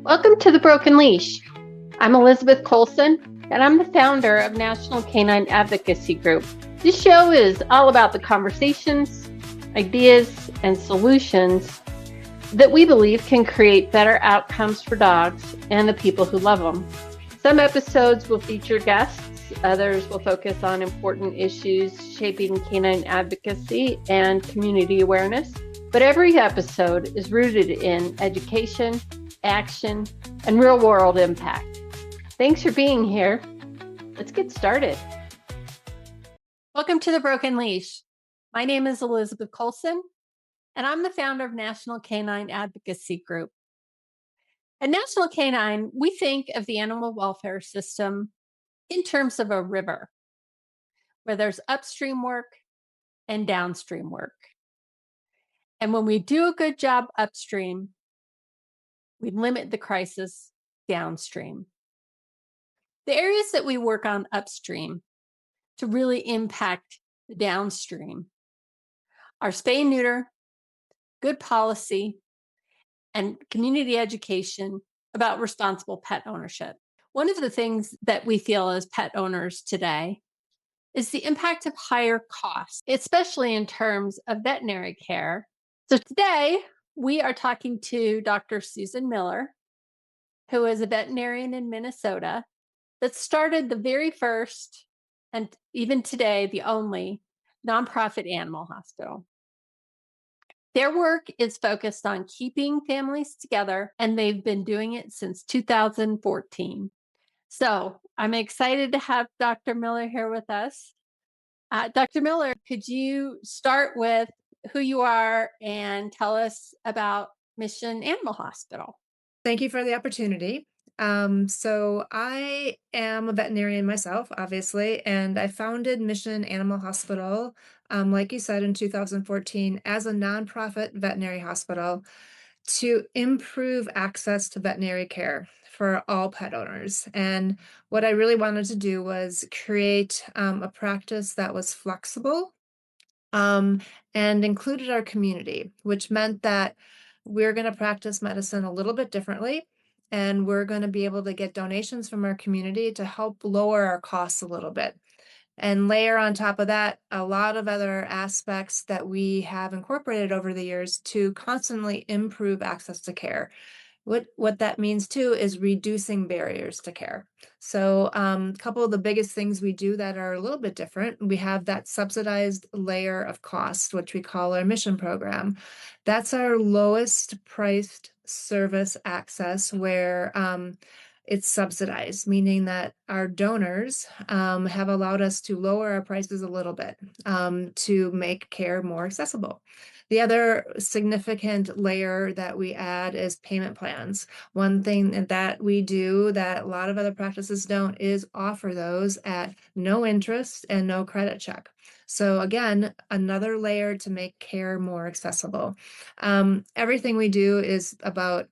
Welcome to the Broken Leash. I'm Elizabeth Colson, and I'm the founder of National Canine Advocacy Group. This show is all about the conversations, ideas, and solutions that we believe can create better outcomes for dogs and the people who love them. Some episodes will feature guests, others will focus on important issues shaping canine advocacy and community awareness. But every episode is rooted in education, action, and real-world impact. Thanks for being here. Let's get started. Welcome to the Broken Leash. My name is Elizabeth Colson, and I'm the founder of National Canine Advocacy Group. At National Canine, we think of the animal welfare system in terms of a river, where there's upstream work and downstream work. And when we do a good job upstream, we limit the crisis downstream. The areas that we work on upstream to really impact the downstream are spay and neuter, good policy, and community education about responsible pet ownership. One of the things that we feel as pet owners today is the impact of higher costs, especially in terms of veterinary care. So today we are talking to Dr. Susan Miller, who is a veterinarian in Minnesota that started the very first, and even today, the only nonprofit animal hospital. Their work is focused on keeping families together, and they've been doing it since 2014. So I'm excited to have Dr. Miller here with us. Dr. Miller, could you start with who you are and tell us about Mission Animal Hospital? Thank you for the opportunity. So I am a veterinarian myself, obviously, and I founded Mission Animal Hospital, like you said, in 2014 as a nonprofit veterinary hospital to improve access to veterinary care for all pet owners. And what I really wanted to do was create a practice that was flexible um, and included our community, which meant that we're going to practice medicine a little bit differently. And we're going to be able to get donations from our community to help lower our costs a little bit. And layer on top of that a lot of other aspects that we have incorporated over the years to constantly improve access to care. What that means too is reducing barriers to care. So a couple of the biggest things we do that are a little bit different. We have that subsidized layer of cost, which we call our mission program. That's our lowest priced service access where it's subsidized, meaning that our donors have allowed us to lower our prices a little bit to make care more accessible. The other significant layer that we add is payment plans. One thing that we do that a lot of other practices don't is offer those at no interest and no credit check. So again, another layer to make care more accessible. Everything we do is about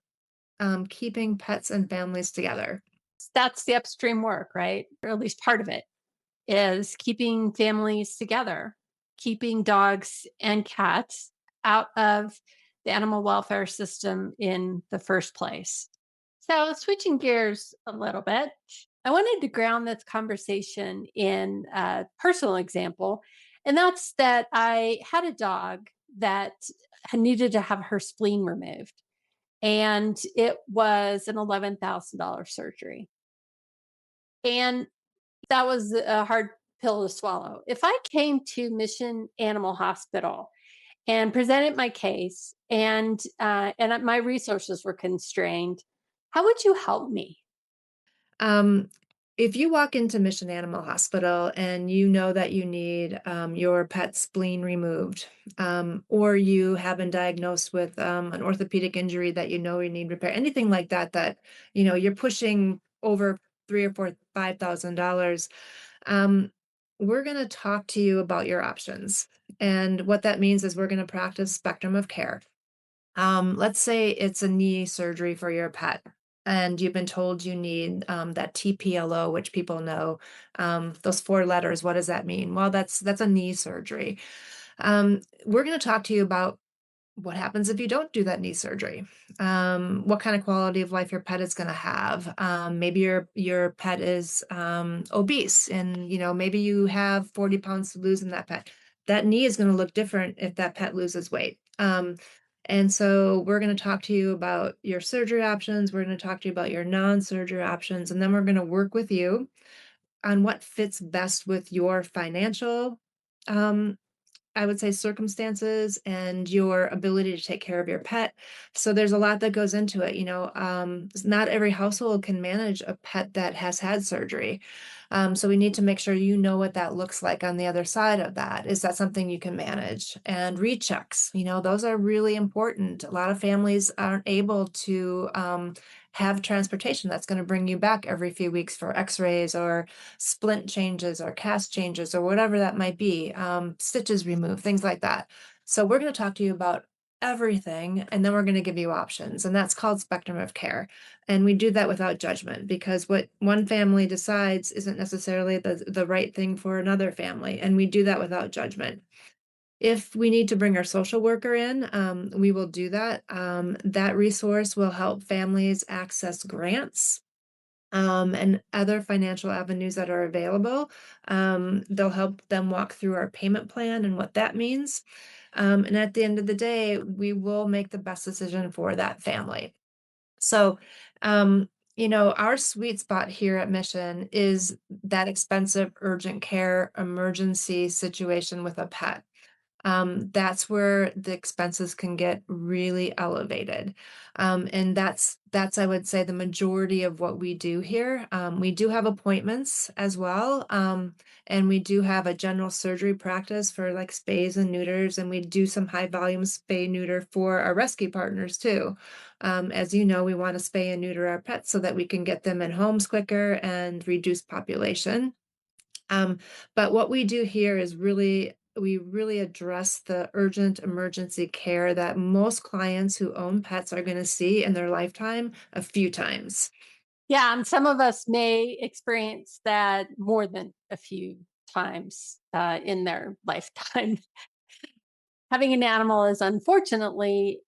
keeping pets and families together. That's the upstream work, right? Or at least part of it is keeping families together, keeping dogs and cats out of the animal welfare system in the first place. So, switching gears a little bit, I wanted to ground this conversation in a personal example. And that's that I had a dog that needed to have her spleen removed. And it was an $11,000 surgery. And that was a hard pill to swallow. If I came to Mission Animal Hospital and presented my case, and my resources were constrained, how would you help me? Um, if you walk into Mission Animal Hospital and you know that you need your pet spleen removed, or you have been diagnosed with an orthopedic injury that you know you need repair, anything like that, that you're pushing over three or four, $5,000, we're going to talk to you about your options. And what that means is we're going to practice spectrum of care. Let's say it's a knee surgery for your pet, and you've been told you need that TPLO, which people know. Those four letters, what does that mean? Well, that's a knee surgery. We're going to talk to you about What happens if you don't do that knee surgery? What kind of quality of life your pet is going to have? Maybe your pet is obese, and maybe you have 40 pounds to lose in that pet. That knee is going to look different if that pet loses weight. And so we're going to talk to you about your surgery options. We're going to talk to you about your non-surgery options, and then we're going to work with you on what fits best with your financial um, I would say circumstances and your ability to take care of your pet. So there's a lot that goes into it. Not every household can manage a pet that has had surgery. So we need to make sure you know what that looks like on the other side of that. Is that something you can manage? And rechecks, those are really important. A lot of families aren't able to have transportation that's going to bring you back every few weeks for x-rays or splint changes or cast changes or whatever that might be, stitches removed, things like that. So we're going to talk to you about everything, and then we're going to give you options, and that's called spectrum of care. And we do that without judgment, because what one family decides isn't necessarily the right thing for another family, and we do that without judgment. If we need to bring our social worker in, we will do that. That resource will help families access grants and other financial avenues that are available. They'll help them walk through our payment plan and what that means. And at the end of the day, we will make the best decision for that family. So, our sweet spot here at Mission is that expensive urgent care emergency situation with a pet. That's where the expenses can get really elevated. And that's I would say the majority of what we do here. We do have appointments as well. And we do have a general surgery practice for like spays and neuters, and we do some high volume spay neuter for our rescue partners too. As you know, we want to spay and neuter our pets so that we can get them in homes quicker and reduce population. Um, but what we do here is we really address the urgent emergency care that most clients who own pets are going to see in their lifetime a few times. Yeah, and some of us may experience that more than a few times in their lifetime. Having an animal is unfortunately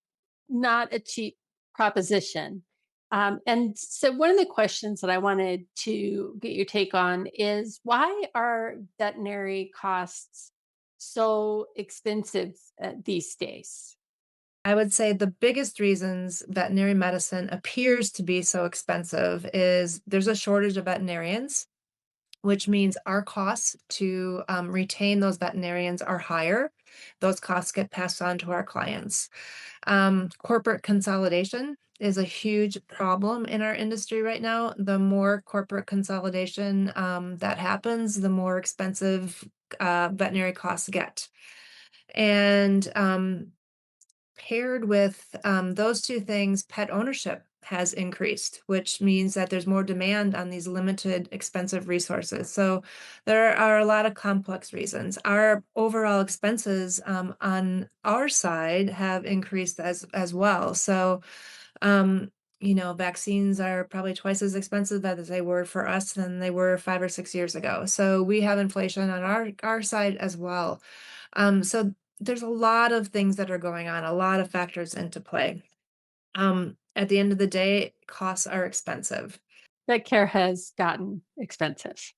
not a cheap proposition. And so, one of the questions that I wanted to get your take on is, why are veterinary costs so expensive these days? I would say the biggest reasons veterinary medicine appears to be so expensive is there's a shortage of veterinarians, which means our costs to retain those veterinarians are higher. Those costs get passed on to our clients. Corporate consolidation is a huge problem in our industry right now. The more corporate consolidation that happens, the more expensive veterinary costs get. And paired with those two things, pet ownership has increased, which means that there's more demand on these limited, expensive resources. So there are a lot of complex reasons. Our overall expenses on our side have increased as well. So, vaccines are probably twice as expensive as they were for us than they were 5 or 6 years ago. So we have inflation on our side as well. So there's a lot of things that are going on, a lot of factors into play. At the end of the day, costs are expensive. Vet care has gotten expensive.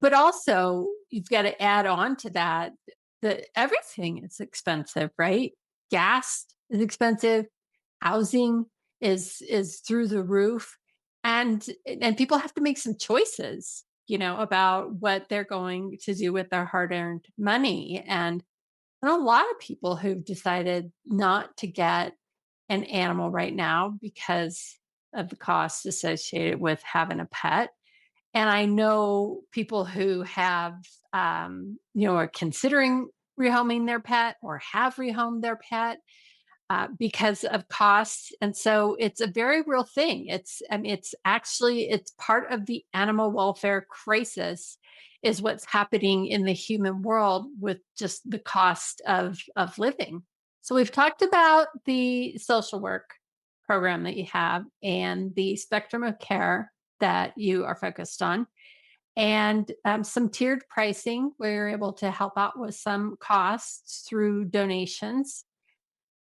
But also, you've got to add on to that that everything is expensive, right? Gas is expensive, housing is through the roof, and people have to make some choices, about what they're going to do with their hard-earned money. And I know a lot of people who've decided not to get an animal right now because of the costs associated with having a pet. And I know people who have, are considering rehoming their pet or have rehomed their pet because of costs. And so it's a very real thing. It's part of the animal welfare crisis is what's happening in the human world with just the cost of living. So we've talked about the social work program that you have and the spectrum of care that you are focused on, and some tiered pricing where you're able to help out with some costs through donations.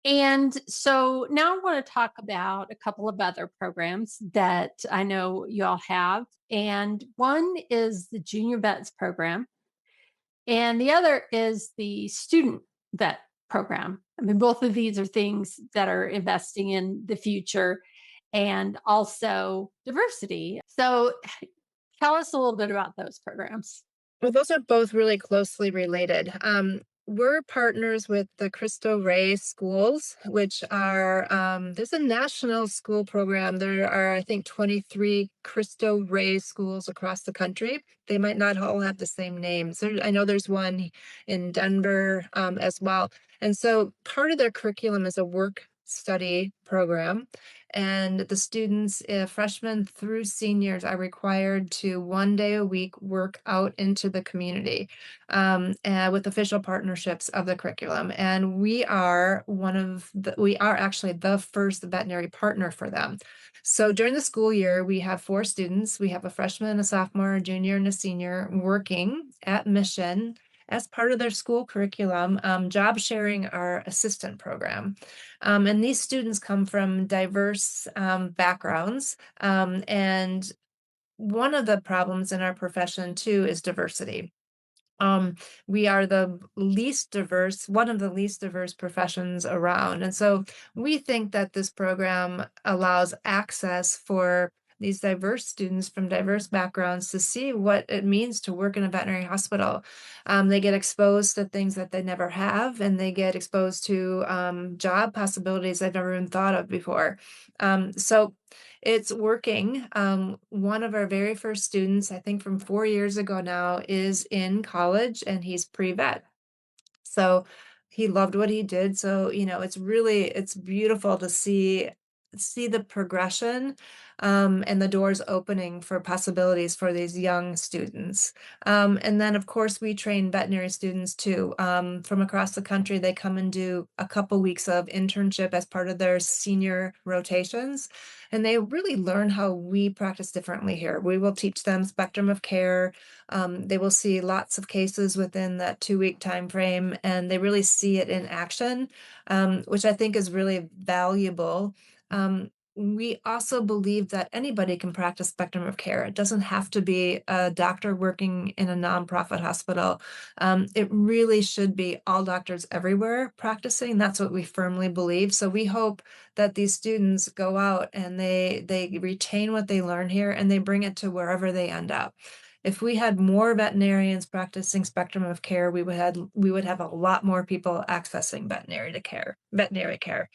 And so now I want to talk about a couple of other programs that I know you all have. And one is the Junior Vets program, and the other is the Student Vet program. I mean, both of these are things that are investing in the future and also diversity. So tell us a little bit about those programs. Well, those are both really closely related. We're partners with the Cristo Rey schools, which are, there's a national school program. There are, I think, 23 Cristo Rey schools across the country. They might not all have the same names. I know there's one in Denver, as well. And so part of their curriculum is a work study program. And the students, freshmen through seniors, are required to 1 day a week work out into the community, with official partnerships of the curriculum. And we are we are actually the first veterinary partner for them. So during the school year, we have 4 students. We have a freshman, a sophomore, a junior, and a senior working at Mission as part of their school curriculum, job sharing our assistant program. And these students come from diverse backgrounds. And one of the problems in our profession, too, is diversity. Um, we are one of the least diverse professions around. And so we think that this program allows access for these diverse students from diverse backgrounds to see what it means to work in a veterinary hospital. They get exposed to things that they never have, and they get exposed to job possibilities they've never even thought of before. So it's working. One of our very first students, I think from 4 years ago now, is in college and he's pre-vet. So he loved what he did. So, it's beautiful to see the progression, and the doors opening for possibilities for these young students. And then, of course, we train veterinary students too. From across the country, they come and do a couple weeks of internship as part of their senior rotations. And they really learn how we practice differently here. We will teach them spectrum of care. They will see lots of cases within that 2-week time frame, and they really see it in action, which I think is really valuable. We also believe that anybody can practice spectrum of care. It doesn't have to be a doctor working in a nonprofit hospital. It really should be all doctors everywhere practicing. That's what we firmly believe. So we hope that these students go out and they retain what they learn here and they bring it to wherever they end up. If we had more veterinarians practicing spectrum of care, we would have a lot more people accessing veterinary care.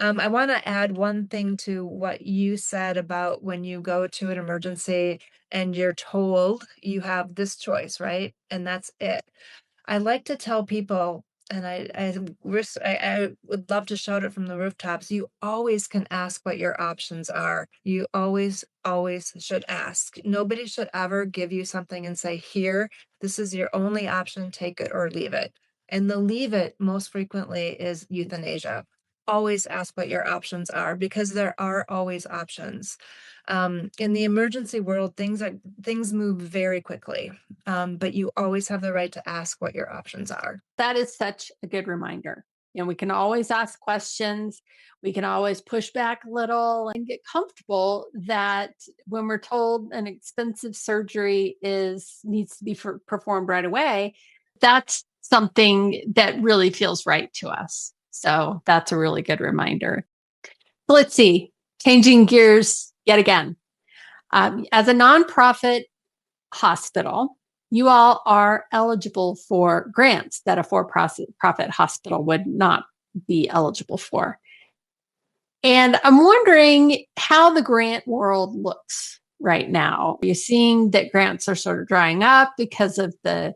I want to add one thing to what you said about when you go to an emergency and you're told you have this choice, right? And that's it. I like to tell people, and I would love to shout it from the rooftops, you always can ask what your options are. You always, always should ask. Nobody should ever give you something and say, here, this is your only option, take it or leave it. And the leave it most frequently is euthanasia. Always ask what your options are because there are always options. In the emergency world, things move very quickly, but you always have the right to ask what your options are. That is such a good reminder. We can always ask questions. We can always push back a little and get comfortable that when we're told an expensive surgery needs to be performed right away, that's something that really feels right to us. So that's a really good reminder. So let's see, changing gears yet again. As a nonprofit hospital, you all are eligible for grants that a for-profit hospital would not be eligible for. And I'm wondering how the grant world looks right now. Are you seeing that grants are sort of drying up because of the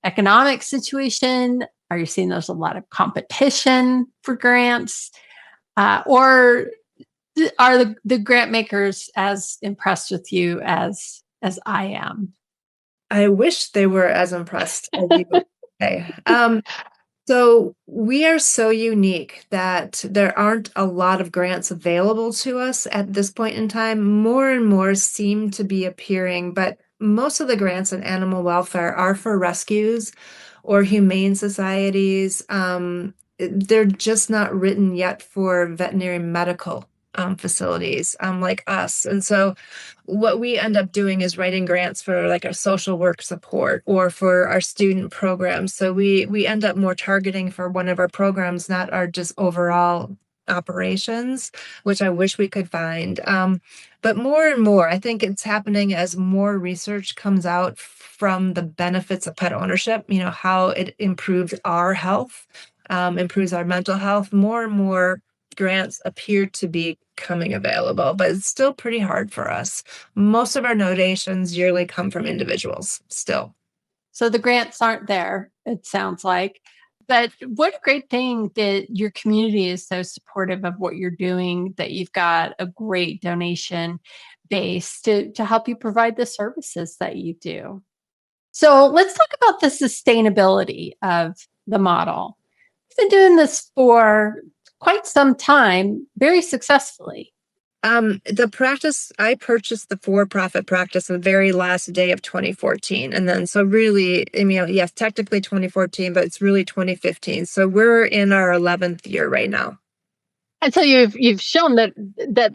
economic situation? Are you seeing there's a lot of competition for grants? Or are the grant makers as impressed with you as I am? I wish they were as impressed as you. Okay. So we are so unique that there aren't a lot of grants available to us at this point in time. More and more seem to be appearing, but most of the grants in animal welfare are for rescues or humane societies. they're just not written yet for veterinary medical facilities like us. And so what we end up doing is writing grants for like our social work support or for our student programs. So we end up more targeting for one of our programs, not our just overall operations, which I wish we could find. But more and more, I think it's happening as more research comes out from the benefits of pet ownership, how it improves our health, improves our mental health. More and more grants appear to be coming available, but it's still pretty hard for us. Most of our donations yearly come from individuals still. So the grants aren't there, it sounds like. But what a great thing that your community is so supportive of what you're doing, that you've got a great donation base to help you provide the services that you do. So let's talk about the sustainability of the model. We've been doing this for quite some time, very successfully. The practice, I purchased the for-profit practice the very last day of 2014. And then, so really, yes, technically 2014, but it's really 2015. So we're in our 11th year right now. And so you've shown that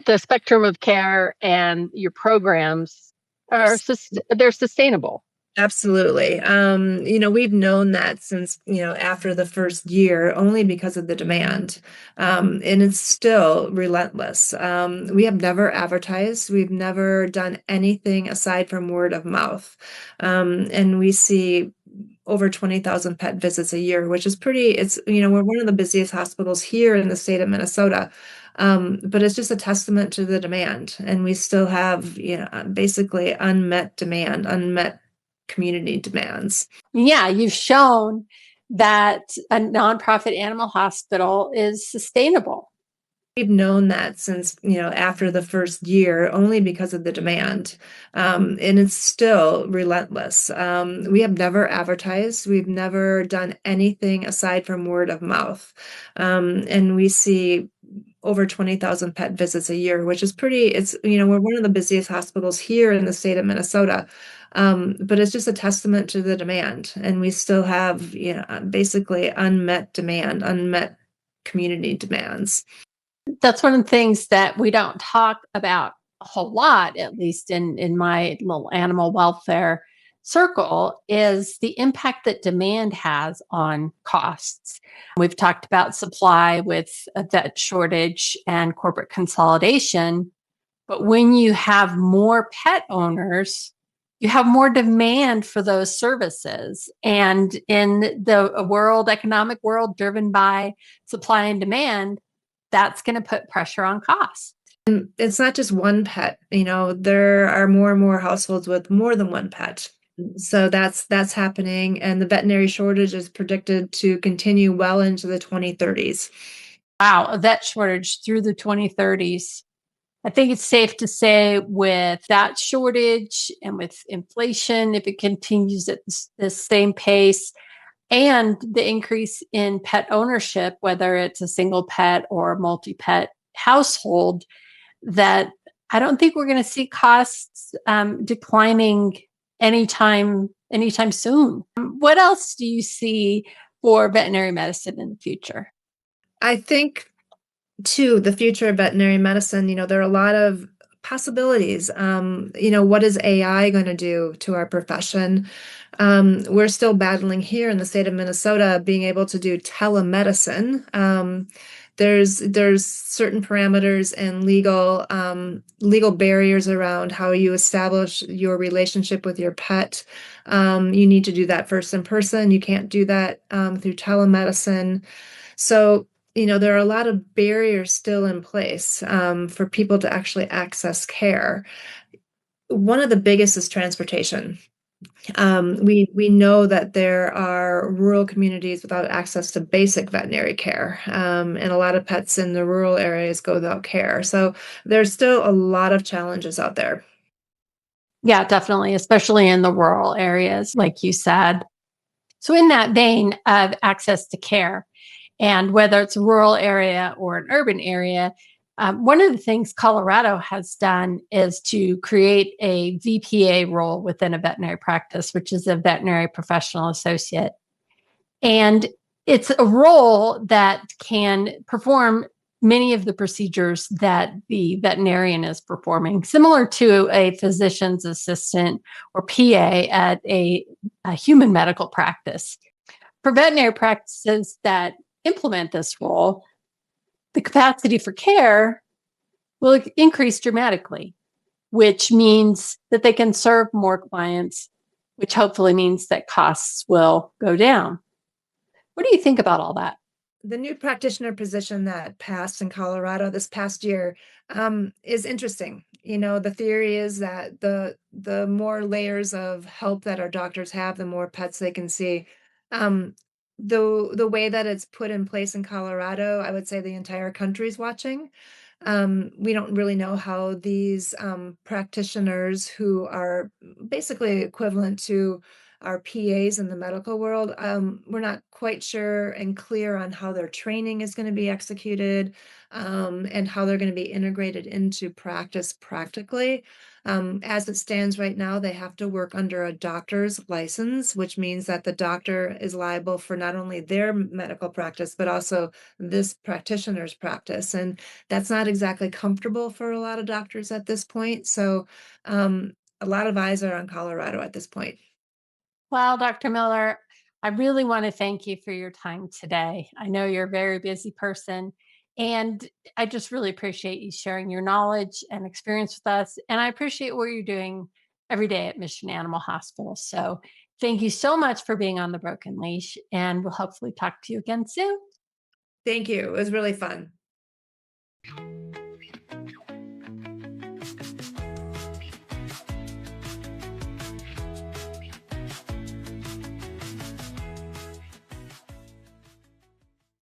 the spectrum of care and your programs they're sustainable. Absolutely. We've known that since, after the first year, only because of the demand. And it's still relentless. We have never advertised. We've never done anything aside from word of mouth. And we see over 20,000 pet visits a year, which is we're one of the busiest hospitals here in the state of Minnesota. But it's just a testament to the demand. And we still have, basically unmet demand, unmet community demands. Yeah, you've shown that a nonprofit animal hospital is sustainable. We've known that since, after the first year, only because of the demand. And it's still relentless. We have never advertised. We've never done anything aside from word of mouth. And we see over 20,000 pet visits a year, which is we're one of the busiest hospitals here in the state of Minnesota. But it's just a testament to the demand. And we still have, basically unmet demand, unmet community demands. That's one of the things that we don't talk about a whole lot, at least in my little animal welfare circle, is the impact that demand has on costs. We've talked about supply with a vet shortage and corporate consolidation, but when you have more pet owners, you have more demand for those services. And in the economic world driven by supply and demand, that's going to put pressure on costs. And it's not just one pet, there are more and more households with more than one pet. So that's happening. And the veterinary shortage is predicted to continue well into the 2030s. Wow, a vet shortage through the 2030s. I think it's safe to say with that shortage and with inflation, if it continues at the same pace, and the increase in pet ownership, whether it's a single pet or a multi-pet household, that I don't think we're going to see costs declining anytime soon. What else do you see for veterinary medicine in the future? I think, too, the future of veterinary medicine, there are a lot of possibilities. What is AI going to do to our profession? We're still battling here in the state of Minnesota being able to do telemedicine. There's certain parameters and legal barriers around how you establish your relationship with your pet. You need to do that first in person. You can't do that through telemedicine. So there are a lot of barriers still in place for people to actually access care. One of the biggest is transportation. We know that there are rural communities without access to basic veterinary care, and a lot of pets in the rural areas go without care. So there's still a lot of challenges out there. Yeah, definitely, especially in the rural areas, like you said. So in that vein of access to care, and whether it's a rural area or an urban area, one of the things Colorado has done is to create a VPA role within a veterinary practice, which is a veterinary professional associate. And It's a role that can perform many of the procedures that the veterinarian is performing, similar to a physician's assistant or PA at a human medical practice. For veterinary practices that implement this role, the capacity for care will increase dramatically, which means that they can serve more clients, which hopefully means that costs will go down. What do you think about all that? The new practitioner position that passed in Colorado this past year is interesting. The theory is that the more layers of help that our doctors have, the more pets they can see. Um, the way that it's put in place in Colorado, I would say the entire country's watching. We don't really know how these practitioners, who are basically equivalent to our PAs in the medical world, we're not quite sure and clear on how their training is going to be executed, and how they're going to be integrated into practice practically. As it stands right now, they have to work under a doctor's license, which means that the doctor is liable for not only their medical practice, but also this practitioner's practice. And that's not exactly comfortable for a lot of doctors at this point. So a lot of eyes are on Colorado at this point. Well, Dr. Miller, I really want to thank you for your time today. I know you're a very busy person, and I just really appreciate you sharing your knowledge and experience with us. And I appreciate what you're doing every day at Mission Animal Hospital. So thank you so much for being on the Broken Leash, and we'll hopefully talk to you again soon. Thank you. It was really fun.